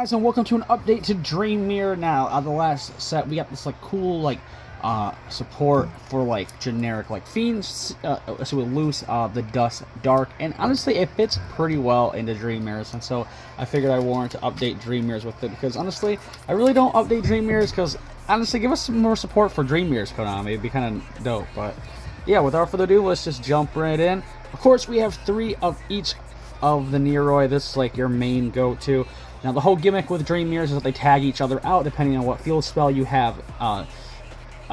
Guys, and welcome to an update to Dream Mirror. Now, the last set we got this like cool support for like generic like Fiends, so we lose the Dust Dark, and honestly it fits pretty well into Dream Mirrors, and so I figured I wanted to update Dream Mirrors with it, because honestly I really don't update Dream Mirrors, because honestly give us some more support for Dream Mirrors, Konami. It'd be kind of dope. But yeah, without further ado, let's just jump right in. Of course, we have 3 of each of the Nearoi. This is like your main go-to. Now, the whole gimmick with Dream Mirrors is that they tag each other out depending on what field spell you have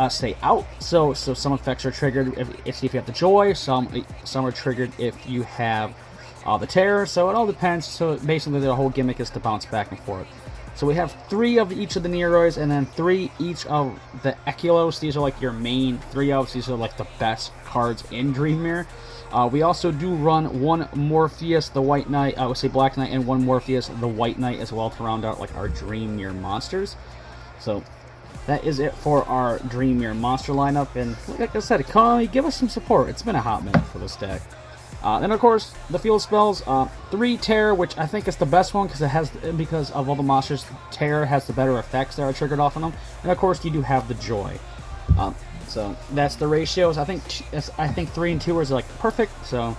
stay out. So some effects are triggered if you have the Joy, some are triggered if you have the Terror, so it all depends. So basically the whole gimmick is to bounce back and forth. So we have 3 of each of the Nearoids, and then 3 each of the Eculos. These are like your main 3 of. These are like the best cards in Dream Mirror. We also do run 1 Morpheus, the White Knight, I would say Black Knight, and 1 Morpheus, the White Knight, as well, to round out like our Dream Mirror monsters. So that is it for our Dream Mirror monster lineup, and like I said, Konami, give us some support. It's been a hot minute for this deck. Then of course the field spells, 3 Terror, which I think is the best one because of all the monsters, Terror has the better effects that are triggered off of them, and of course you do have the Joy. So that's the ratios. I think 3 and 2 is like perfect. So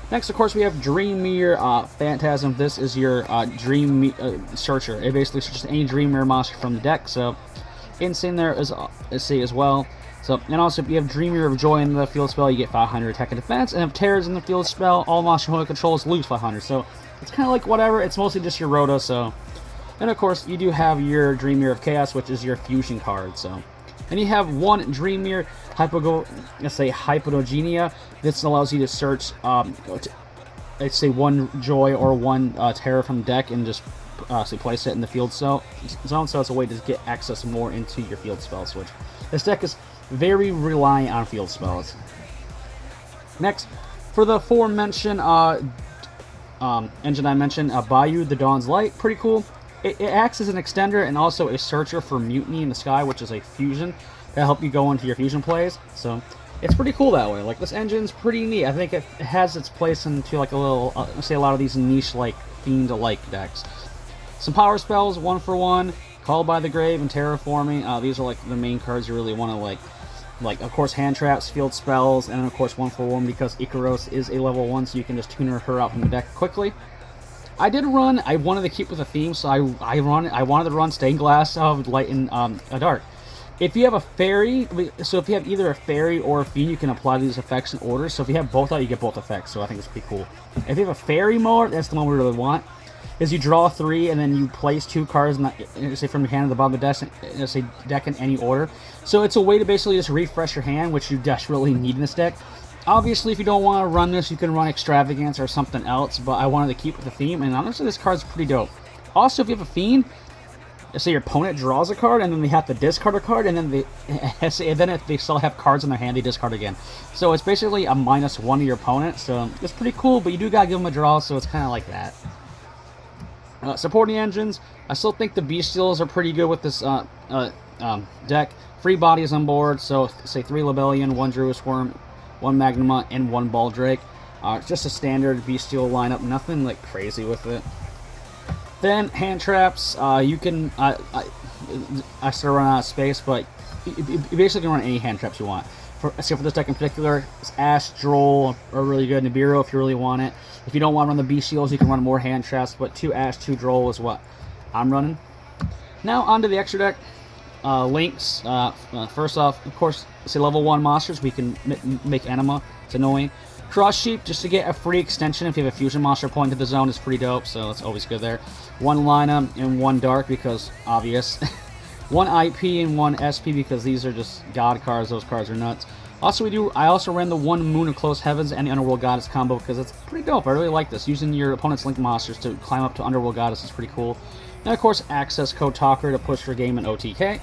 next, of course, we have Dream Mirror Phantasm. This is your Dream Searcher. It basically searches any Dream Mirror monster from the deck. So insane there is as well. So, and also if you have Dream Mirror of Joy in the field spell, you get 500 attack and defense. And if Terror's in the field spell, all monster opponent controls lose 500. So it's kind of like whatever. It's mostly just your Rhoda. So, and of course you do have your Dream Mirror of Chaos, which is your fusion card. So. And you have 1 Dream Mirror Hypogenia. This allows you to search, let's say 1 Joy or 1 Terror from the deck, and just place it in the field zone. So it's a way to get access more into your field spell switch. This deck is very reliant on field spells. Next, for the aforementioned engine I mentioned, Bayou the Dawn's Light, pretty cool. It acts as an extender and also a searcher for Mutiny in the Sky, which is a fusion to help you go into your fusion plays. So it's pretty cool that way. Like, this engine's pretty neat. I think it has its place into like a little, say a lot of these niche like Fiend-alike decks. Some power spells, 1 for 1, Called by the Grave and Terraforming. These are like the main cards you really want to like of course hand traps, field spells, and then of course 1 for 1 because Icaros is a level 1, so you can just tune her out from the deck quickly. I wanted to keep with the theme, so I wanted to run Stained Glass of Light and Dark. If you have a fairy, so if you have either a fairy or a fiend, you can apply these effects in order. So if you have both out, you get both effects, so I think it's pretty cool. If you have a fairy mode, that's the one we really want, is you draw 3 and then you place 2 cards say from your hand at the bottom of the deck in any order. So it's a way to basically just refresh your hand, which you desperately need in this deck. Obviously, if you don't want to run this, you can run Extravagance or something else, but I wanted to keep with the theme, and honestly, this card's pretty dope. Also, if you have a Fiend, let's say your opponent draws a card, and then they have to discard a card, and then if they still have cards in their hand, they discard again. So it's basically a -1 to your opponent, so it's pretty cool, but you do gotta give them a draw, so it's kind of like that. Supporting engines, I still think the Bystials are pretty good with this deck. 3 bodies on board, so say 3 Lebellion, 1 Druid Worm, 1 Magnuma, and 1 Baldrake. Just a standard Bystial lineup, nothing like crazy with it. Then hand traps, you can I still run out of space, but you basically can run any hand traps you want. Except for this deck in particular, Ash, Droll are really good. Nibiru, if you really want it. If you don't want to run the Bystials, you can run more hand traps, but 2 Ash, 2 Droll is what I'm running. Now onto the extra deck. Links, first off, of course, say level 1 monsters, we can make Anima, it's annoying. Cross Sheep, just to get a free extension if you have a fusion monster point to the zone, is pretty dope, so it's always good there. 1 Lina and 1 Dark, because obvious. 1 IP and 1 SP, because these are just god cards, those cards are nuts. Also, I also ran the 1 Moon of Close Heavens and the Underworld Goddess combo, because it's pretty dope. I really like this. Using your opponent's Link monsters to climb up to Underworld Goddess is pretty cool. And of course, Access Code Talker to push your game in OTK.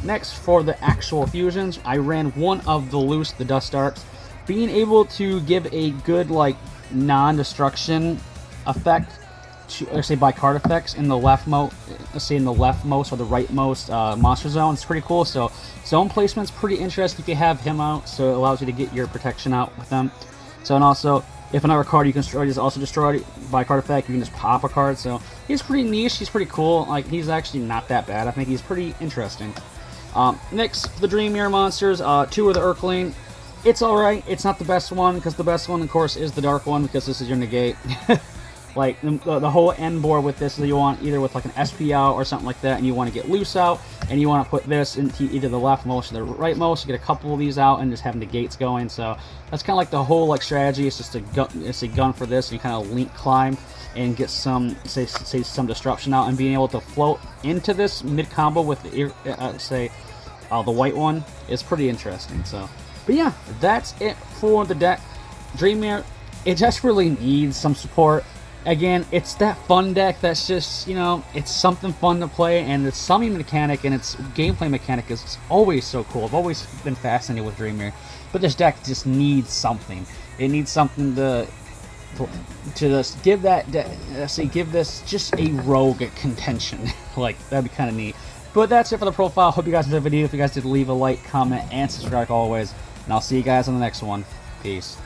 Next, for the actual fusions, I ran 1 of the Loose, the Dust Darks. Being able to give a good, like, non-destruction effect, to, say by card effects, in the leftmost, or the rightmost monster zone, it's pretty cool. So, zone placement's pretty interesting if you have him out, so it allows you to get your protection out with them. So, and also, If another card you can destroy is also destroyed by card effect, you can just pop a card. So he's pretty niche. He's pretty cool. Like, he's actually not that bad. I think he's pretty interesting. Next, the Dream Mirror monsters. 2 are the Urkling. It's alright. It's not the best one, because the best one, of course, is the Dark one, because this is your negate. Like, the whole end board with this is you want either with like an SP out or something like that, and you want to get loose out, and you want to put this into either the left most or the right most, you get a couple of these out and just have negates going. So that's kind of like the whole like strategy. It's just a gun for this, and you kind of link climb and get some, say some disruption out, and being able to float into this mid combo with the the white one is pretty interesting. So, but yeah, that's it for the deck. Dream Mirror, it just really needs some support. Again, it's that fun deck that's just, you know, it's something fun to play, and its summoning mechanic and its gameplay mechanic is always so cool. I've always been fascinated with Dream Mirror, but this deck just needs something. It needs something to just give that give this just a rogue contention. Like, that'd be kind of neat. But that's it for the profile. Hope you guys enjoyed the video. If you guys did, leave a like, comment, and subscribe like always, and I'll see you guys on the next one. Peace.